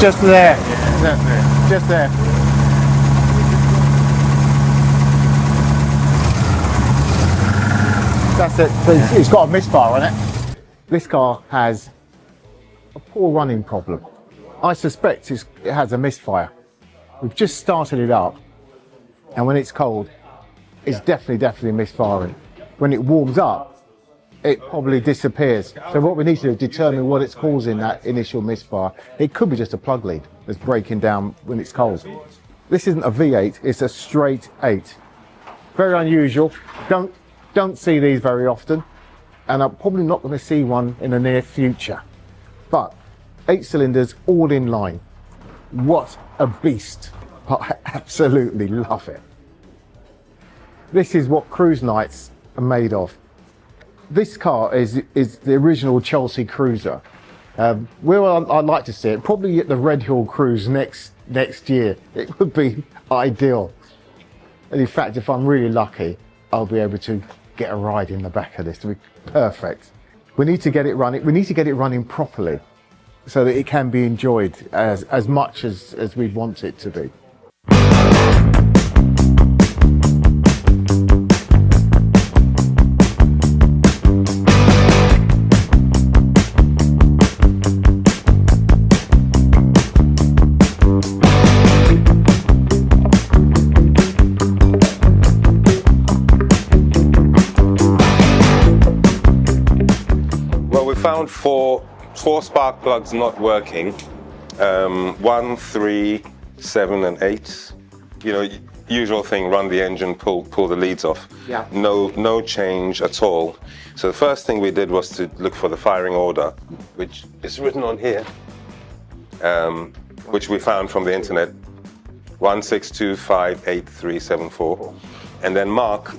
Just there. Yeah, just there. That's it. But it's got a misfire on it. This car has a poor running problem. I suspect it has a misfire. We've just started it up, and when it's cold, it's definitely misfiring. When it warms up, it probably disappears. So what we need to do is determine what it's causing that initial misfire. It could be just a plug lead that's breaking down when it's cold. This isn't a V8, it's a straight 8. Very unusual. Don't see these very often, and I'm probably not going to see one in the near future. But 8 cylinders, all in line. What a beast. I absolutely love it. This is what cruise nights are made of. This car is the original Chelsea Cruiser. Where I'd like to see it, probably at the Red Hill Cruise next year. It would be ideal. And in fact, if I'm really lucky, I'll be able to get a ride in the back of this. To be perfect. We need to get it running. We need to get it running properly, so that it can be enjoyed as much as we want it to be. Found four spark plugs not working. 1, 3, 7, and 8. You know, usual thing. Run the engine, pull the leads off. Yeah. No change at all. So the first thing we did was to look for the firing order, which is written on here, which we found from the internet. 162588374, and then Mark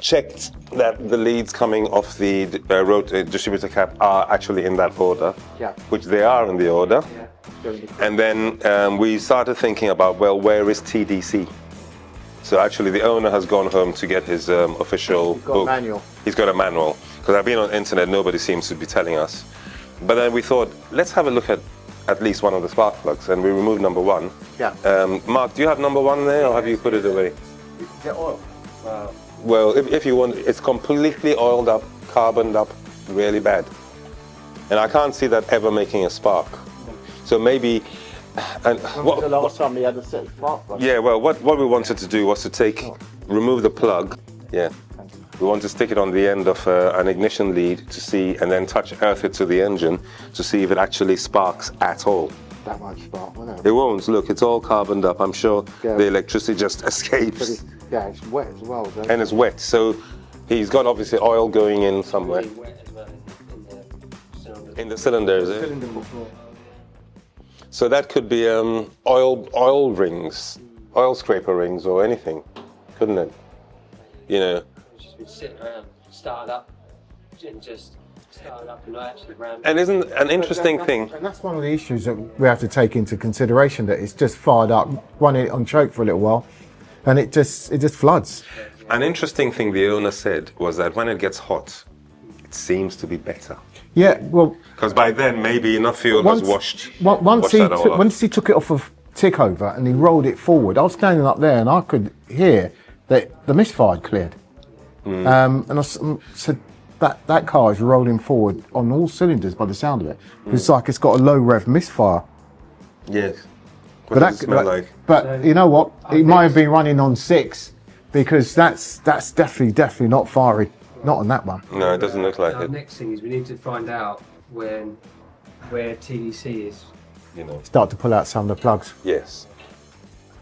checked that the leads coming off the distributor cap are actually in that order, which they are in the order. And then we started thinking about, well, where is TDC? So actually the owner has gone home to get his official book. Manual. He's got a manual, because I've been on the internet, nobody seems to be telling us. But then we thought, let's have a look at least one of the spark plugs, and we removed number 1. Yeah. Mark, do you have number 1 there, or have you put it away? The oil. Well, if you want, it's completely oiled up, carboned up, really bad. And I can't see that ever making a spark. So maybe... And what was the last time we had a set of spark plugs? Yeah, well, what we wanted to do was to remove the plug. Yeah. We want to stick it on the end of an ignition lead to see, and then earth it to the engine to see if it actually sparks at all. That won't spark, will it? It won't. Look, it's all carboned up. I'm sure the electricity just escapes. Yeah, it's wet as well. And it's wet, so he's got obviously oil going in somewhere. Really wet as well In the cylinder, is it? So that could be oil rings, oil scraper rings, or anything, couldn't it? You know. It's just been sitting around, started up, and just started up and not actually ran. And isn't an interesting thing? And that's one of the issues that we have to take into consideration, that it's just fired up, running it on choke for a little while, and it just floods. An interesting thing the owner said was that when it gets hot, it seems to be better. Yeah, well, because by then maybe enough fuel has washed. Once he took it off of tick over and he rolled it forward, I was standing up there and I could hear that the misfire had cleared. And I said that car is rolling forward on all cylinders by the sound of it. It's like it's got a low rev misfire. Yes. What does it smell like? But you know what? It might have been running on 6, because that's definitely not firing. Not on that one. No, it doesn't look like Our it. next thing is we need to find out where TDC is. You know. Start to pull out some of the plugs. Yes.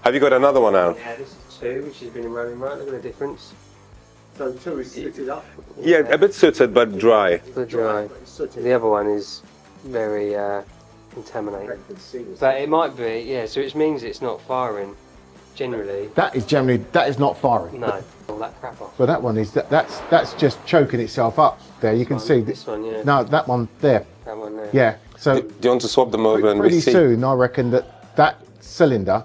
Have you got another one out? Yeah, this is 2, which has been running right. Look at the difference. So the 2 is sitted up. Yeah, a bit sooted but dry. The dry. The other one is very contaminated. But it might be, yeah. So it means it's not firing. Generally. That is not firing. No. All that crap off. But that one is that's just choking itself up there. You can see this one, yeah. No, that one there. That one there. Yeah. So Do you want to swap them over and pretty we see? soon, I reckon that cylinder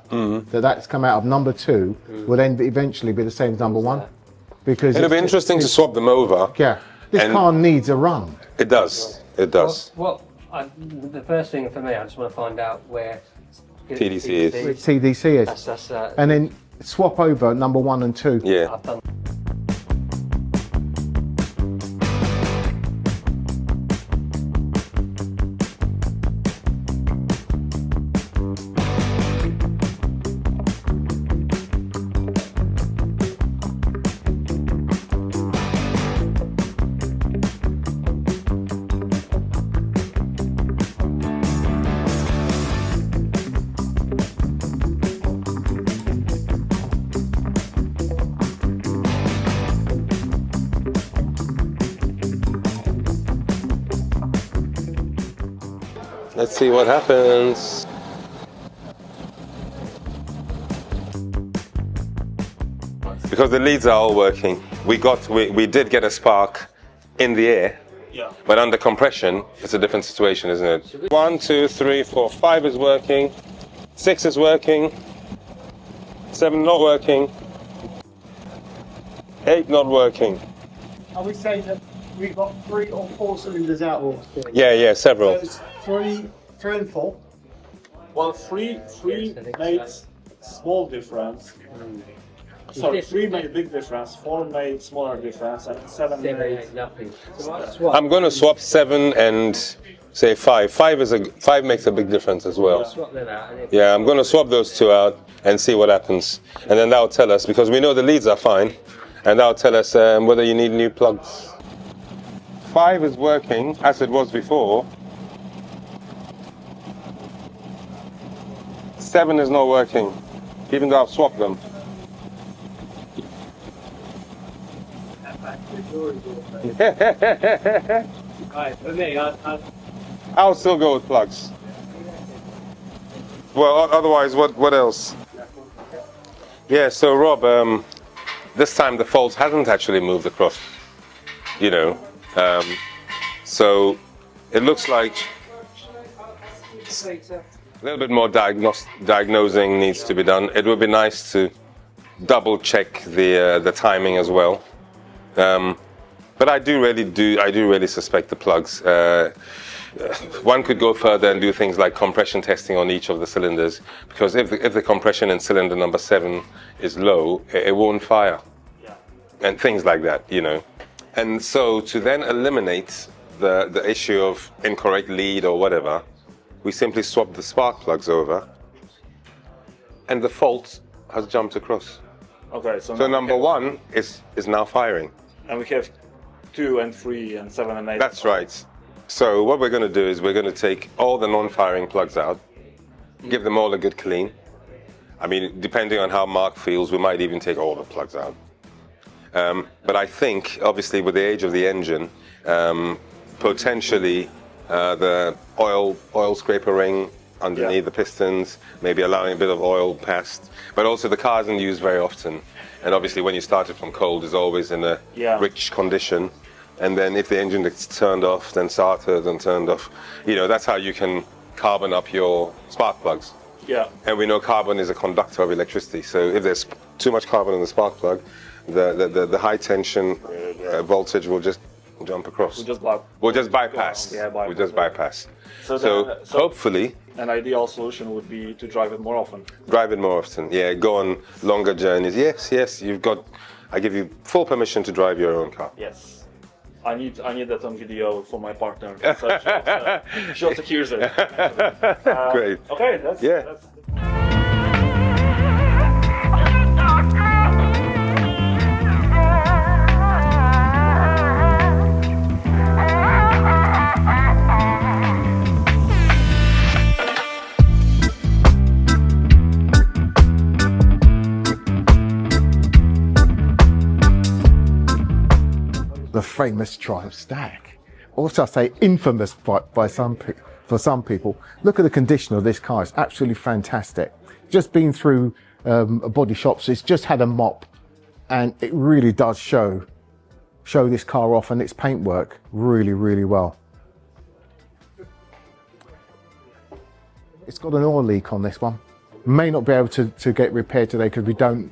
that's come out of number 2 will then eventually be the same as number 1, because It'll be interesting to swap them over. Yeah. This car needs a run. It does. It does. What The first thing for me, I just want to find out where TDC is. Where TDC is. That's And then swap over number 1 and 2. Yeah. I've done. Let's see what happens. Because the leads are all working. We did get a spark in the air, but under compression, it's a different situation, isn't it? 1, 2, 3, 4, 5 is working. 6 is working. 7 not working. 8 not working. Are we saying that we've got 3 or 4 cylinders out? Yeah, several. So it's 3 and 4. Well, three made small difference. Sorry, 3 made big difference, 4 made smaller difference, and 7 made Nothing. So I swap. I'm going to swap 7 and say 5. 5 makes a big difference as well. Swap them out. And Yeah, I'm going to swap those 2 out and see what happens. And then that'll tell us, because we know the leads are fine, and that'll tell us whether you need new plugs. 5 is working as it was before. 7 is not working, even though I've swapped them. Right, for me, I'll still go with plugs. Well, otherwise, what else? Yeah, so Rob, this time the fault hasn't actually moved across, so it looks like a little bit more diagnosing needs to be done. It would be nice to double check the timing as well. But I do really suspect the plugs. One could go further and do things like compression testing on each of the cylinders, because if the compression in cylinder number 7 is low, it won't fire, and things like that, And so to then eliminate the issue of incorrect lead or whatever, we simply swap the spark plugs over, and the fault has jumped across. okay. So Number 1 is now firing. and we have 2 and 3 and 7 and 8. That's right. So what we're going to do is we're going to take all the non-firing plugs out, give them all a good clean. I mean, depending on how Mark feels, we might even take all the plugs out. But I think, obviously, with the age of the engine, potentially the oil scraper ring underneath the pistons, maybe allowing a bit of oil past. But also the car isn't used very often. And obviously when you start it from cold, it's always in a rich condition. And then if the engine gets turned off, then started and turned off. That's how you can carbon up your spark plugs. Yeah. And we know carbon is a conductor of electricity. So if there's too much carbon in the spark plug, the high tension voltage will just jump across. We'll just bypass. Yeah, bypass. We'll just bypass. So Hopefully, an ideal solution would be to drive it more often. drive it more often. Yeah, go on longer journeys. Yes, I give you full permission to drive your own car. Yes. I need that on video for my partner. So she also hears it. Great. Okay, that's The famous Triumph stack. Or should I say infamous for some people. Look at the condition of this car. It's absolutely fantastic. Just been through a body shop, so it's just had a mop, and it really does show this car off and its paintwork really, really well. It's got an oil leak on this one. May not be able to get repaired today because we don't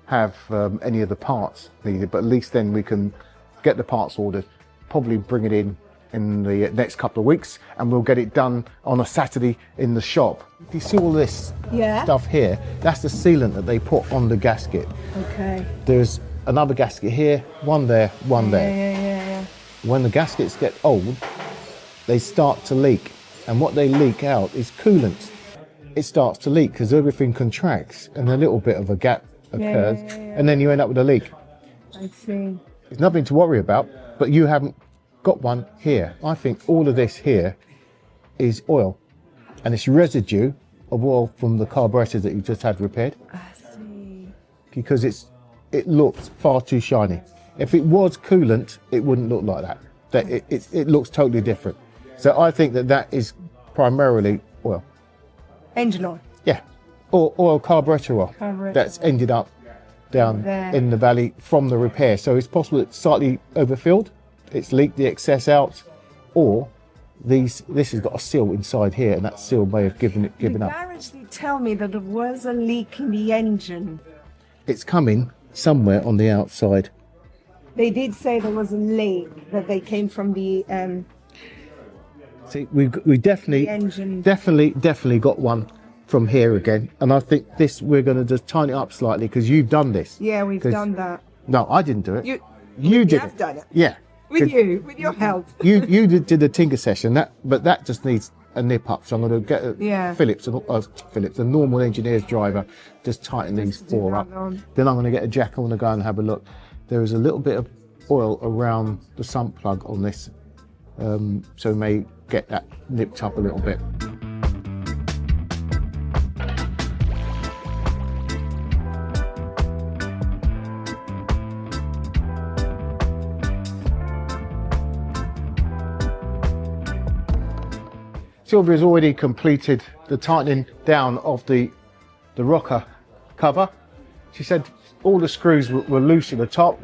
have any of the parts needed, but at least then we can get the parts ordered, probably bring it in in the next couple of weeks, and we'll get it done on a Saturday in the shop. You see all this stuff here? That's the sealant that they put on the gasket. Okay. There's another gasket here, one there, one there. Yeah. When the gaskets get old, they start to leak, and what they leak out is coolant. It starts to leak because everything contracts and a little bit of a gap occurs, and then you end up with a leak. I see. It's nothing to worry about, but you haven't got one here. I think all of this here is oil, and it's residue of oil from the carburetors that you just had repaired. I see. Because it looks far too shiny. If it was coolant, it wouldn't look like that. It looks totally different. So I think that is primarily oil. Engine oil. Yeah, or oil, carburetor oil. That's ended up down there in the valley from the repair. So it's possible it's slightly overfilled, it's leaked the excess out, or this has got a seal inside here, and that seal may have given up. The garage did tell me that there was a leak in the engine. It's coming somewhere on the outside. They did say there was a leak, that they came from the See, we definitely engine. definitely got one from here again, and I think we're going to just tighten it up slightly because you've done this. Yeah, we've done that. No, I didn't do it. You did have it. done it. Yeah. With your help. you did a tinker session, but that just needs a nip up. So I'm going to get Phillips, a normal engineer's driver, just tighten these four up. Then I'm going to get a jack. I want to go and have a look. There is a little bit of oil around the sump plug on this, so we may get that nipped up a little bit. Sylvia's already completed the tightening down of the rocker cover. She said all the screws were loose at the top.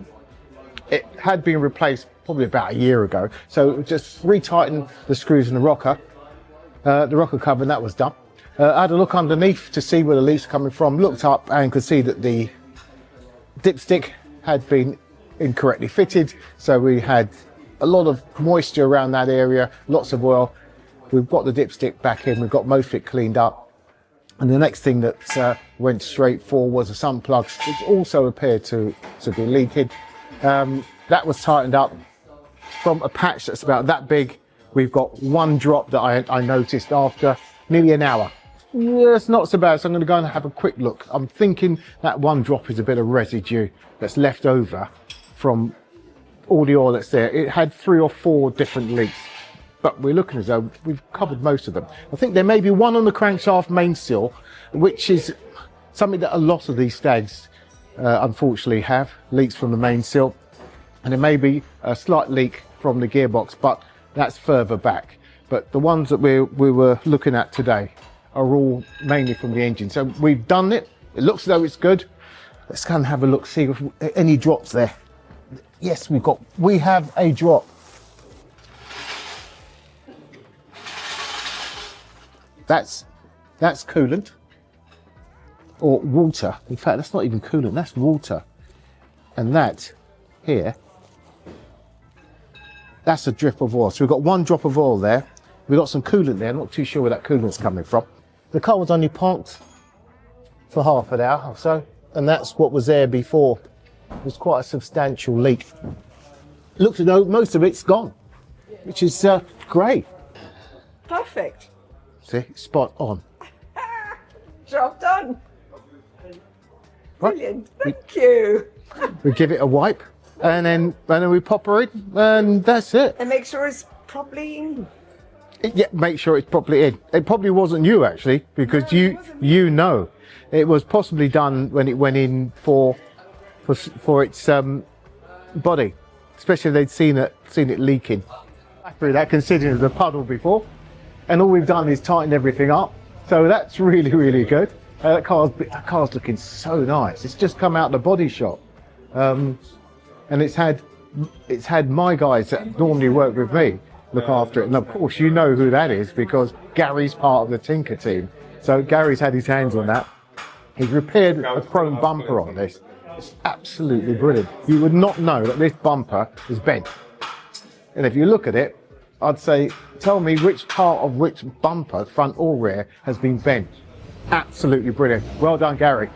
It had been replaced probably about a year ago, so just retighten the screws in the rocker cover, and that was done. I had a look underneath to see where the leaks are coming from, looked up and could see that the dipstick had been incorrectly fitted, so we had a lot of moisture around that area, lots of oil. We've got the dipstick back in, we've got most of it cleaned up. And the next thing that went straight for was a sump plug, which also appeared to be leaking. That was tightened up. From a patch that's about that big, we've got one drop that I noticed after nearly an hour. Yeah, it's not so bad, so I'm going to go and have a quick look. I'm thinking that one drop is a bit of residue that's left over from all the oil that's there. It had 3 or 4 different leaks, but we're looking as though we've covered most of them. I think there may be one on the crankshaft main seal, which is something that a lot of these stags unfortunately have, leaks from the main seal. And there may be a slight leak from the gearbox, but that's further back. But the ones that we were looking at today are all mainly from the engine. So we've done it. It looks as though it's good. Let's go and have a look, see if any drops there. Yes, we have a drop. That's coolant or water. In fact, that's not even coolant, that's water. And that here, that's a drip of oil. So we've got one drop of oil there. We've got some coolant there. I'm not too sure where that coolant's coming from. The car was only parked for half an hour or so, and that's what was there before. It was quite a substantial leak. Looks as though most of it's gone, which is great. Perfect. See, spot on. Job done. Brilliant. Thank you. We give it a wipe, and then we pop her in, and that's it. And make sure it's properly in. Yeah, make sure it's properly in. It probably wasn't you actually, because you know, it was possibly done when it went in for its body, especially if they'd seen it leaking. Through that, considering it was a puddle before, and all we've done is tighten everything up. So that's really, really good. That car's looking so nice. It's just come out of the body shop, and it's had my guys that normally work with me look after it. And of course, you know who that is because Gary's part of the Tinker team. So Gary's had his hands on that. He's repaired a chrome bumper on this. It's absolutely brilliant. You would not know that this bumper is bent. And if you look at it, I'd say, tell me which part of which bumper, front or rear, has been bent. Absolutely brilliant. Well done, Gary.